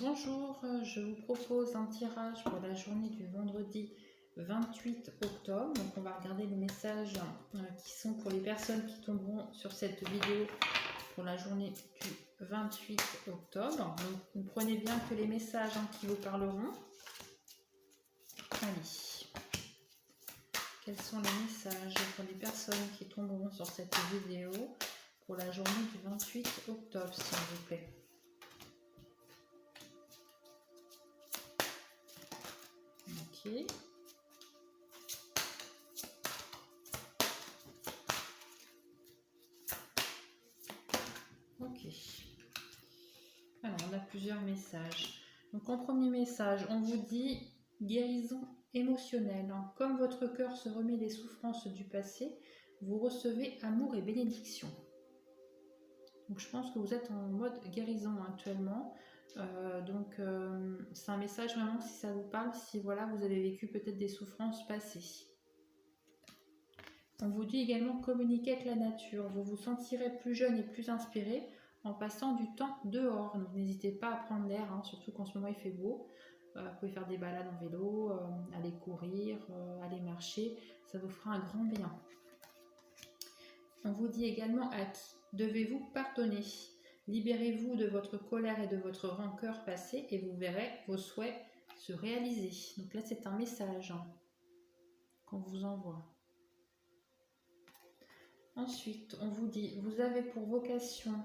Bonjour, je vous propose un tirage pour la journée du vendredi 28 octobre. Donc on va regarder les messages qui sont pour les personnes qui tomberont sur cette vidéo pour la journée du 28 octobre. Donc vous prenez bien que les messages qui vous parleront. Allez, quels sont les messages pour les personnes qui tomberont sur cette vidéo pour la journée du 28 octobre, s'il vous plaît? Ok. Ok. Alors, on a plusieurs messages. Donc, en premier message, on vous dit guérison émotionnelle. Comme votre cœur se remet des souffrances du passé, vous recevez amour et bénédiction. Donc, je pense que vous êtes en mode guérison actuellement. C'est un message vraiment si ça vous parle, si voilà, vous avez vécu peut-être des souffrances passées. On vous dit également communiquer avec la nature. Vous vous sentirez plus jeune et plus inspiré en passant du temps dehors. Donc n'hésitez pas à prendre l'air, surtout qu'en ce moment il fait beau. Vous pouvez faire des balades en vélo, aller courir, aller marcher. Ça vous fera un grand bien. On vous dit également à qui devez-vous pardonner. Libérez-vous de votre colère et de votre rancœur passée et vous verrez vos souhaits se réaliser. Donc là c'est un message qu'on vous envoie. Ensuite, on vous dit, vous avez pour vocation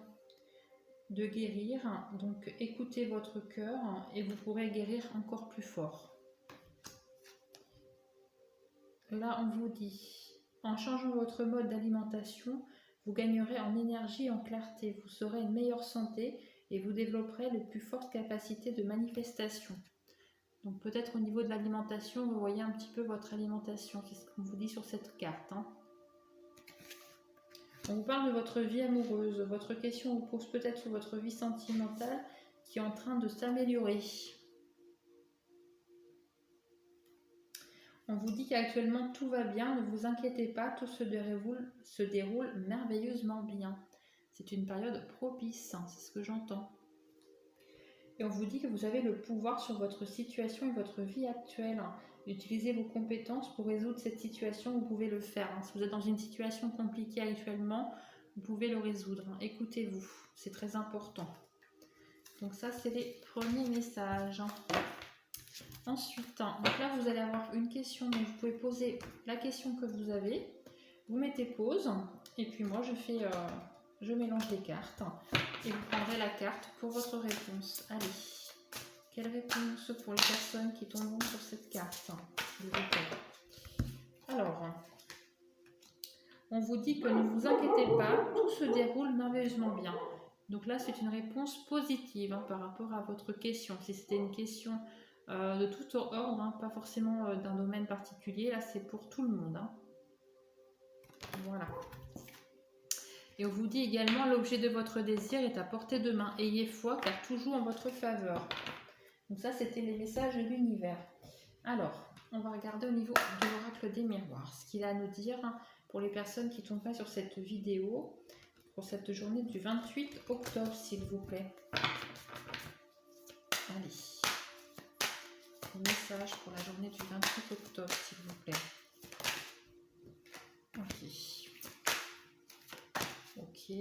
de guérir, donc écoutez votre cœur et vous pourrez guérir encore plus fort. Là, on vous dit, en changeant votre mode d'alimentation, vous gagnerez en énergie et en clarté, vous serez une meilleure santé et vous développerez les plus fortes capacités de manifestation. Donc peut-être au niveau de l'alimentation, vous voyez un petit peu votre alimentation, c'est ce qu'on vous dit sur cette carte. On vous parle de votre vie amoureuse. Votre question vous pose peut-être sur votre vie sentimentale qui est en train de s'améliorer. On vous dit qu'actuellement tout va bien, ne vous inquiétez pas, tout se déroule merveilleusement bien. C'est une période propice, c'est ce que j'entends. Et on vous dit que vous avez le pouvoir sur votre situation et votre vie actuelle. Utilisez vos compétences pour résoudre cette situation, vous pouvez le faire. Si vous êtes dans une situation compliquée actuellement, vous pouvez le résoudre. Écoutez-vous, c'est très important. Donc ça, c'est les premiers messages. Ensuite, donc là, vous allez avoir une question, donc vous pouvez poser la question que vous avez. Vous mettez pause, et puis moi, je mélange les cartes, et vous prendrez la carte pour votre réponse. Allez. Quelle réponse pour les personnes qui tomberont sur cette carte? Alors, on vous dit que ne vous inquiétez pas, tout se déroule merveilleusement bien. Donc là, c'est une réponse positive par rapport à votre question. Si c'était une question de tout ordre, pas forcément d'un domaine particulier, là, c'est pour tout le monde. Voilà. Et on vous dit également, l'objet de votre désir est à portée de main. Ayez foi, car tout joue en votre faveur. Donc ça, c'était les messages de l'univers. Alors, on va regarder au niveau de l'oracle des miroirs, ce qu'il a à nous dire pour les personnes qui ne tombent pas sur cette vidéo, pour cette journée du 28 octobre, s'il vous plaît. Allez, le message pour la journée du 28 octobre, s'il vous plaît. Ok.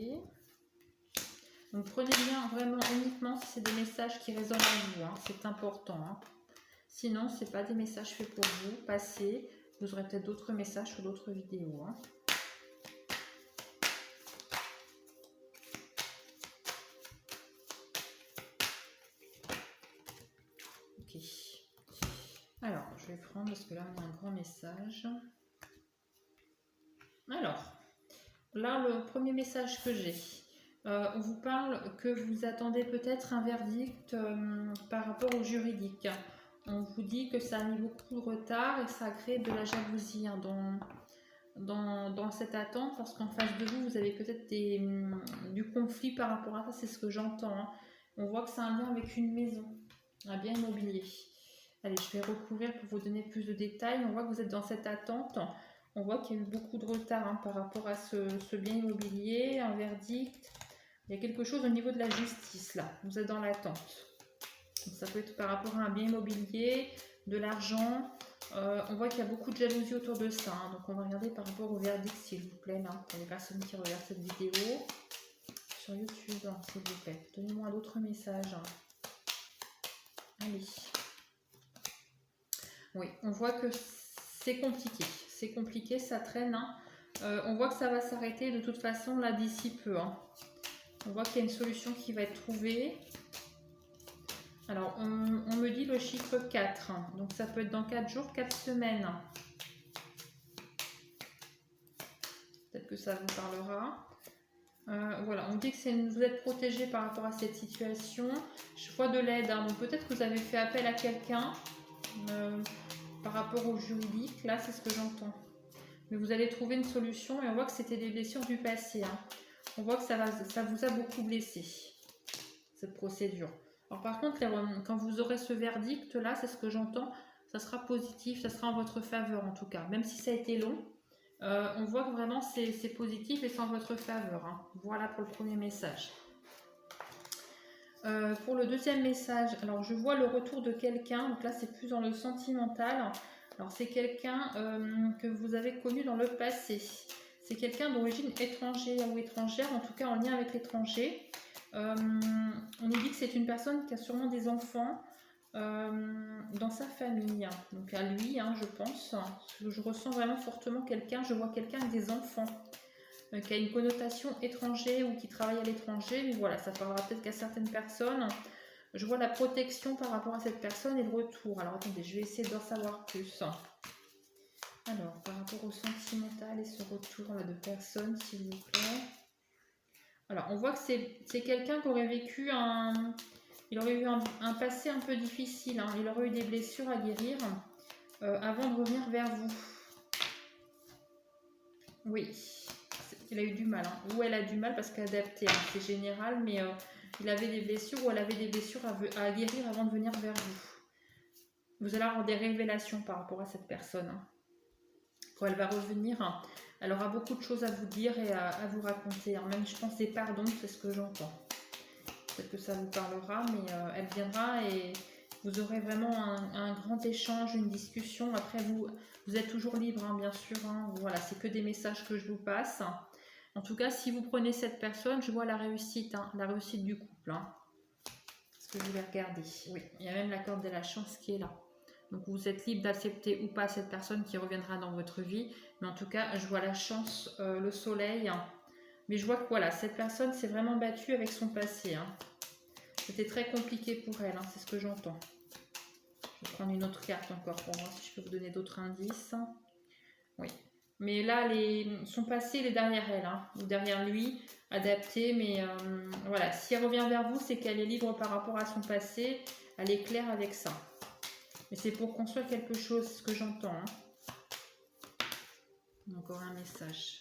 Donc prenez bien vraiment uniquement si c'est des messages qui résonnent en vous, c'est important. Sinon, ce n'est pas des messages faits pour vous. Passez, vous aurez peut-être d'autres messages sur d'autres vidéos. Ok. Alors, je vais prendre parce que là, on a un grand message. Alors, là, le premier message que j'ai. On vous parle que vous attendez peut-être un verdict par rapport au juridique. On vous dit que ça a mis beaucoup de retard et ça crée de la jalousie dans cette attente, parce qu'en face de vous, vous avez peut-être du conflit par rapport à ça, c'est ce que j'entends. On voit que c'est un lien avec une maison, un bien immobilier. Allez, je vais recouvrir pour vous donner plus de détails. On voit que vous êtes dans cette attente. On voit qu'il y a eu beaucoup de retard par rapport à ce bien immobilier, un verdict. Il y a quelque chose au niveau de la justice, là. Vous êtes dans l'attente. Donc, ça peut être par rapport à un bien immobilier, de l'argent. On voit qu'il y a beaucoup de jalousie autour de ça. Hein. Donc on va regarder par rapport au verdict, s'il vous plaît, là, pour les personnes qui regardent cette vidéo sur YouTube, hein, s'il vous plaît. Donnez-moi d'autres messages. Allez. Oui, on voit que c'est compliqué. C'est compliqué, ça traîne. Hein. On voit que ça va s'arrêter de toute façon là d'ici peu. Hein. On voit qu'il y a une solution qui va être trouvée. Alors, on me dit le chiffre 4. Hein. Donc, ça peut être dans 4 jours, 4 semaines. Peut-être que ça vous parlera. Voilà, on dit que vous êtes protégé par rapport à cette situation. Je vois de l'aide. Hein. Donc, peut-être que vous avez fait appel à quelqu'un par rapport au juridique. Là, c'est ce que j'entends. Mais vous allez trouver une solution et on voit que c'était des blessures du passé. Hein. On voit que ça vous a beaucoup blessé, cette procédure. Alors par contre, quand vous aurez ce verdict là, c'est ce que j'entends, ça sera positif, ça sera en votre faveur en tout cas. Même si ça a été long, on voit que vraiment c'est positif et c'est en votre faveur. Hein. Voilà pour le premier message. Pour le deuxième message, alors je vois le retour de quelqu'un, donc là c'est plus dans le sentimental. Alors c'est quelqu'un que vous avez connu dans le passé. C'est quelqu'un d'origine étrangère ou étrangère, en tout cas en lien avec l'étranger. On nous dit que c'est une personne qui a sûrement des enfants dans sa famille. Donc à lui, hein, je pense. Je ressens vraiment fortement quelqu'un, je vois quelqu'un avec des enfants. Qui a une connotation étranger ou qui travaille à l'étranger. Mais voilà, ça parlera peut-être qu'à certaines personnes. Je vois la protection par rapport à cette personne et le retour. Alors attendez, je vais essayer d'en savoir plus. Alors, par rapport au sentimental et ce retour là, de personne, s'il vous plaît. Alors, on voit que c'est quelqu'un qui aurait vécu il aurait eu un passé un peu difficile. Hein. Il aurait eu des blessures à guérir avant de revenir vers vous. Oui, il a eu du mal. Hein. Ou elle a du mal parce qu'adapter, hein, c'est général, mais il avait des blessures ou elle avait des blessures à guérir avant de venir vers vous. Vous allez avoir des révélations par rapport à cette personne. Hein. Quand elle va revenir, hein, elle aura beaucoup de choses à vous dire et à vous raconter. Hein. Même, je pense, des pardons, c'est ce que j'entends. Peut-être que ça vous parlera, mais elle viendra et vous aurez vraiment un grand échange, une discussion. Après, vous êtes toujours libre, hein, bien sûr. Hein. Voilà, c'est que des messages que je vous passe. En tout cas, si vous prenez cette personne, je vois la réussite du couple. Hein. Parce que je vais regarder. Oui, il y a même la corde de la chance qui est là. Donc, vous êtes libre d'accepter ou pas cette personne qui reviendra dans votre vie. Mais en tout cas, je vois la chance, le soleil. Hein. Mais je vois que voilà, cette personne s'est vraiment battue avec son passé. Hein. C'était très compliqué pour elle, hein, c'est ce que j'entends. Je vais prendre une autre carte encore pour voir si je peux vous donner d'autres indices. Oui. Mais là, son passé, il est derrière elle, hein, ou derrière lui, adapté. Mais voilà, si elle revient vers vous, c'est qu'elle est libre par rapport à son passé. Elle est claire avec ça. Mais c'est pour construire quelque chose, c'est ce que j'entends. Hein. Encore un message.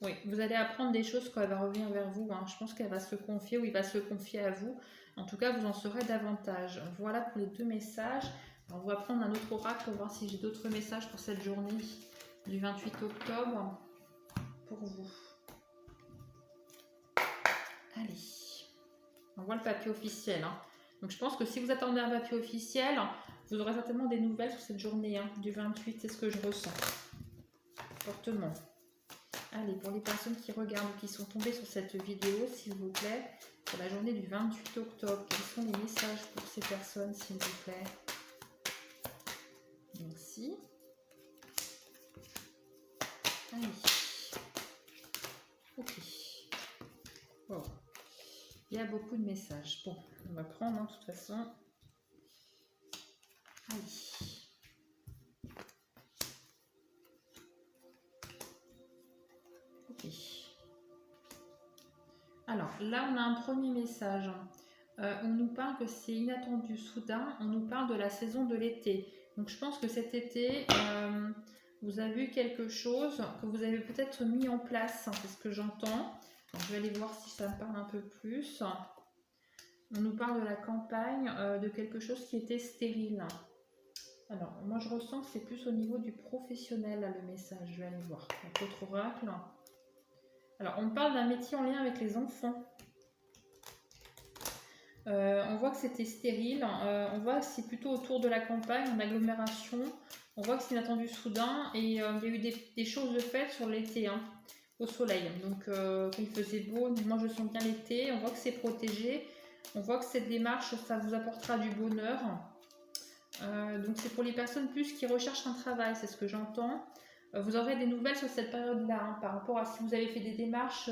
Oui, vous allez apprendre des choses quand elle va revenir vers vous. Hein. Je pense qu'elle va se confier ou il va se confier à vous. En tout cas, vous en saurez davantage. Voilà pour les deux messages. Alors, on va prendre un autre oracle pour voir si j'ai d'autres messages pour cette journée du 28 octobre pour vous. Allez, on voit le papier officiel. Hein. Donc, je pense que si vous attendez un papier officiel, vous aurez certainement des nouvelles sur cette journée hein, du 28. C'est ce que je ressens fortement. Allez, pour les personnes qui regardent ou qui sont tombées sur cette vidéo, s'il vous plaît, pour la journée du 28 octobre, quels sont les messages pour ces personnes, s'il vous plaît? Merci. Allez. Ok. Wow. Il y a beaucoup de messages. Bon, on va prendre, hein, de toute façon. Allez. Alors, là, on a un premier message. On nous parle que c'est inattendu, soudain. On nous parle de la saison de l'été. Donc, je pense que cet été, vous avez eu quelque chose que vous avez peut-être mis en place. Hein, c'est ce que j'entends. Je vais aller voir si ça me parle un peu plus. On nous parle de la campagne, de quelque chose qui était stérile. Alors, moi, je ressens que c'est plus au niveau du professionnel, là, le message. Je vais aller voir. Donc, autre oracle. Alors, on parle d'un métier en lien avec les enfants. On voit que c'était stérile, on voit que c'est plutôt autour de la campagne, en agglomération. On voit que c'est inattendu soudain et il y a eu des choses de faites sur l'été, hein, au soleil. Donc quand il faisait beau, moi je sens bien l'été, on voit que c'est protégé. On voit que cette démarche, ça vous apportera du bonheur. Donc c'est pour les personnes plus qui recherchent un travail, c'est ce que j'entends. Vous aurez des nouvelles sur cette période-là, hein, par rapport à si vous avez fait des démarches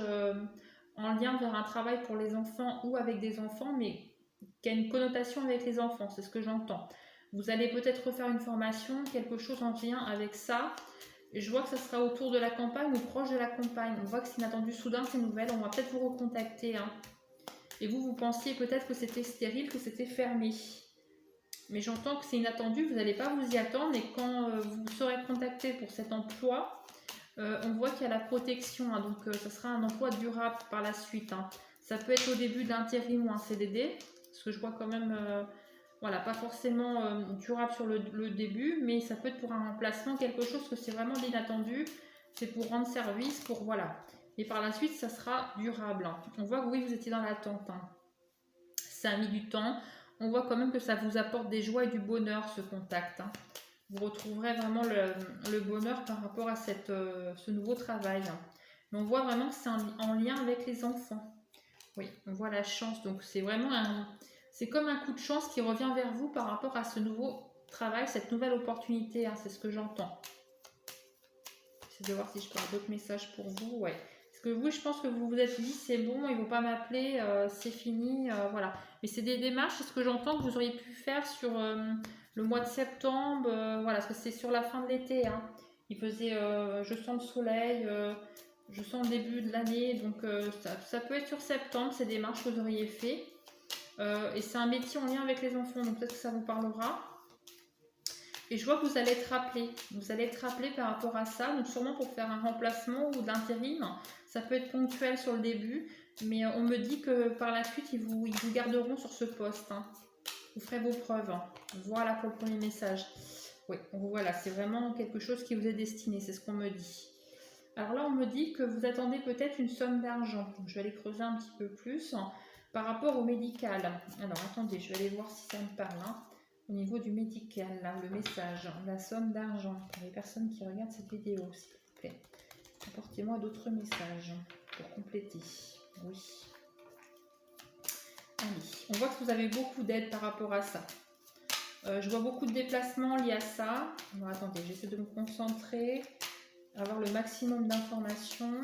en lien vers un travail pour les enfants ou avec des enfants, mais qui a une connotation avec les enfants, c'est ce que j'entends. Vous allez peut-être refaire une formation, quelque chose en lien avec ça. Et je vois que ça sera autour de la campagne ou proche de la campagne. On voit que c'est inattendu soudain ces nouvelles, on va peut-être vous recontacter, hein. Et vous pensiez peut-être que c'était stérile, que c'était fermé. Mais j'entends que c'est inattendu, vous n'allez pas vous y attendre. Et quand vous serez contacté pour cet emploi, on voit qu'il y a la protection, hein, donc ça sera un emploi durable par la suite, hein. Ça peut être au début d'intérim ou un CDD, parce que je vois quand même, voilà, pas forcément durable sur le début, mais ça peut être pour un remplacement, quelque chose que c'est vraiment l'inattendu, c'est pour rendre service, pour voilà. Et par la suite, ça sera durable, hein. On voit que oui, vous étiez dans l'attente, hein. Ça a mis du temps. On voit quand même que ça vous apporte des joies et du bonheur, ce contact, hein. Vous retrouverez vraiment le bonheur par rapport à ce nouveau travail. Mais on voit vraiment que c'est en lien avec les enfants. Oui, on voit la chance. Donc c'est vraiment c'est comme un coup de chance qui revient vers vous par rapport à ce nouveau travail, cette nouvelle opportunité, hein, c'est ce que j'entends. J'essaie de voir si je peux avoir d'autres messages pour vous. Ouais. Parce que vous, je pense que vous vous êtes dit, c'est bon, ils ne vont pas m'appeler, c'est fini, voilà. Mais c'est des démarches, c'est ce que j'entends que vous auriez pu faire sur le mois de septembre, voilà, parce que c'est sur la fin de l'été, hein. Il faisait, je sens le soleil, je sens le début de l'année, donc ça peut être sur septembre, ces démarches que vous auriez fait. Et c'est un métier en lien avec les enfants, donc peut-être que ça vous parlera. Et je vois que vous allez être rappelé. Vous allez être rappelé par rapport à ça. Donc sûrement pour faire un remplacement ou de l'intérim. Ça peut être ponctuel sur le début. Mais on me dit que par la suite, ils vous garderont sur ce poste, hein. Vous ferez vos preuves, hein. Voilà pour le premier message. Oui, voilà, c'est vraiment quelque chose qui vous est destiné. C'est ce qu'on me dit. Alors là, on me dit que vous attendez peut-être une somme d'argent. Je vais aller creuser un petit peu plus, hein, par rapport au médical. Alors attendez, je vais aller voir si ça me parle, hein. Au niveau du médical, là, le message, la somme d'argent pour les personnes qui regardent cette vidéo, s'il vous plaît. Apportez-moi d'autres messages pour compléter. Oui. Allez, on voit que vous avez beaucoup d'aide par rapport à ça. Je vois beaucoup de déplacements liés à ça. Alors attendez, j'essaie de me concentrer, avoir le maximum d'informations.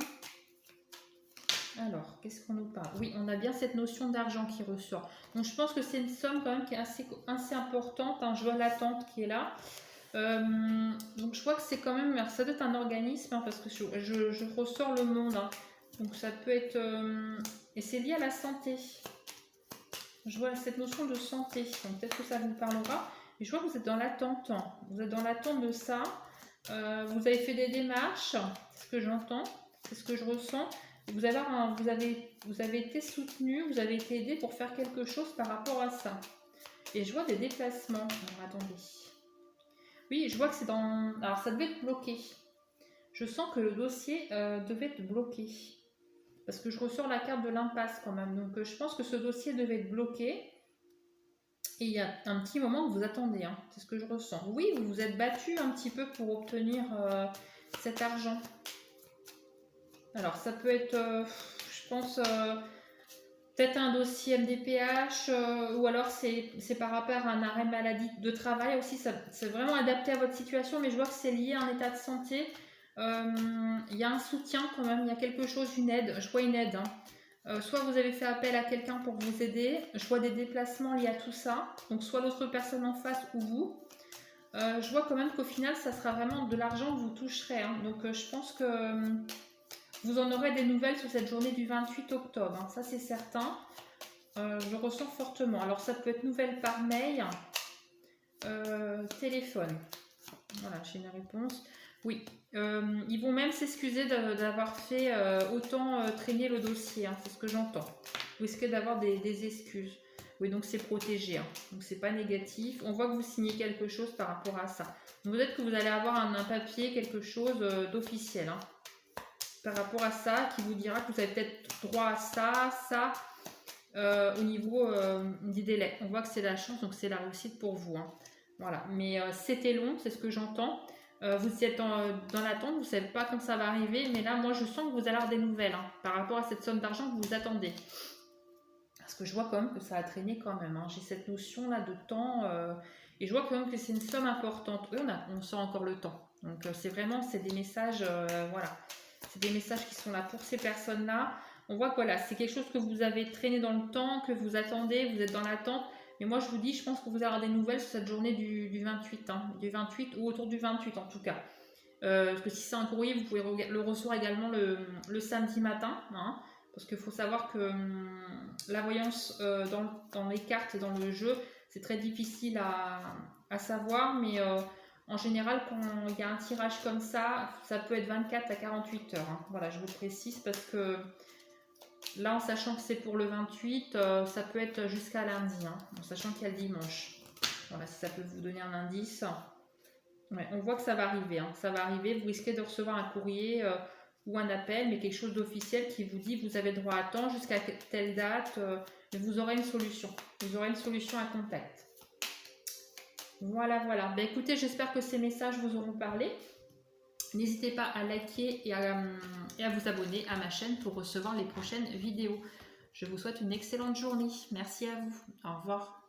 Alors, qu'est-ce qu'on nous parle? Oui, on a bien cette notion d'argent qui ressort. Donc, je pense que c'est une somme quand même qui est assez importante, hein. Je vois l'attente qui est là. Donc, je vois que c'est quand même... Ça doit être un organisme, hein, parce que je ressors le monde, hein. Donc, ça peut être... et c'est lié à la santé. Je vois cette notion de santé. Donc, peut-être que ça vous parlera. Et je vois que vous êtes dans l'attente. Vous êtes dans l'attente de ça. Vous avez fait des démarches. C'est ce que j'entends. C'est ce que je ressens. Vous avez été soutenu, vous avez été aidé pour faire quelque chose par rapport à ça. Et je vois des déplacements. Alors, attendez. Oui, je vois que c'est dans... Alors, ça devait être bloqué. Je sens que le dossier devait être bloqué. Parce que je ressors la carte de l'impasse quand même. Donc, je pense que ce dossier devait être bloqué. Et il y a un petit moment que vous attendez, hein. C'est ce que je ressens. Oui, vous vous êtes battu un petit peu pour obtenir cet argent. Alors, ça peut être, je pense, peut-être un dossier MDPH, ou alors c'est par rapport à un arrêt maladie de travail aussi. C'est vraiment adapté à votre situation, mais je vois que c'est lié à un état de santé. Il y a un soutien quand même, il y a quelque chose, une aide. Je vois une aide, hein. Soit vous avez fait appel à quelqu'un pour vous aider. Je vois des déplacements liés à tout ça. Donc, soit l'autre personne en face ou vous. Je vois quand même qu'au final, ça sera vraiment de l'argent que vous toucherez, hein. Donc, je pense que... vous en aurez des nouvelles sur cette journée du 28 octobre, hein, ça c'est certain. Je ressens fortement. Alors ça peut être nouvelle par mail, téléphone. Voilà, j'ai une réponse. Oui, ils vont même s'excuser d'avoir fait autant traîner le dossier, hein, c'est ce que j'entends. Vous risquez d'avoir des excuses. Oui, donc c'est protégé, hein, donc c'est pas négatif. On voit que vous signez quelque chose par rapport à ça. Donc peut-être que vous allez avoir un papier, quelque chose d'officiel, hein, par rapport à ça, qui vous dira que vous avez peut-être droit à ça, ça. au niveau des délais. On voit que c'est la chance, donc c'est la réussite pour vous. Hein. Voilà, mais c'était long, c'est ce que j'entends. Vous êtes dans l'attente, vous ne savez pas quand ça va arriver, mais là, moi, je sens que vous allez avoir des nouvelles hein, par rapport à cette somme d'argent que vous attendez. Parce que je vois quand même que ça a traîné quand même. Hein. J'ai cette notion-là de temps, et je vois quand même que c'est une somme importante. Oui, on sent encore le temps. Donc, c'est des messages, voilà. C'est des messages qui sont là pour ces personnes-là. On voit que voilà, c'est quelque chose que vous avez traîné dans le temps, que vous attendez, vous êtes dans l'attente. Mais moi, je vous dis, je pense que vous allez avoir des nouvelles sur cette journée du 28, hein, du 28 ou autour du 28 en tout cas. Parce que si c'est un courrier, vous pouvez le recevoir également le samedi matin. Hein, parce qu'il faut savoir que la voyance dans les cartes et dans le jeu, c'est très difficile à savoir. Mais en général, quand il y a un tirage comme ça peut être 24 à 48 heures. Hein. Voilà, je vous le précise parce que là, en sachant que c'est pour le 28, ça peut être jusqu'à lundi, hein, en sachant qu'il y a le dimanche. Voilà, si ça peut vous donner un indice. Ouais, on voit que ça va arriver. Hein, ça va arriver. Vous risquez de recevoir un courrier ou un appel, mais quelque chose d'officiel qui vous dit vous avez droit à temps jusqu'à telle date, mais vous aurez une solution. Vous aurez une solution à contact. Voilà, voilà. Ben, écoutez, j'espère que ces messages vous auront parlé. N'hésitez pas à liker et à vous abonner à ma chaîne pour recevoir les prochaines vidéos. Je vous souhaite une excellente journée. Merci à vous. Au revoir.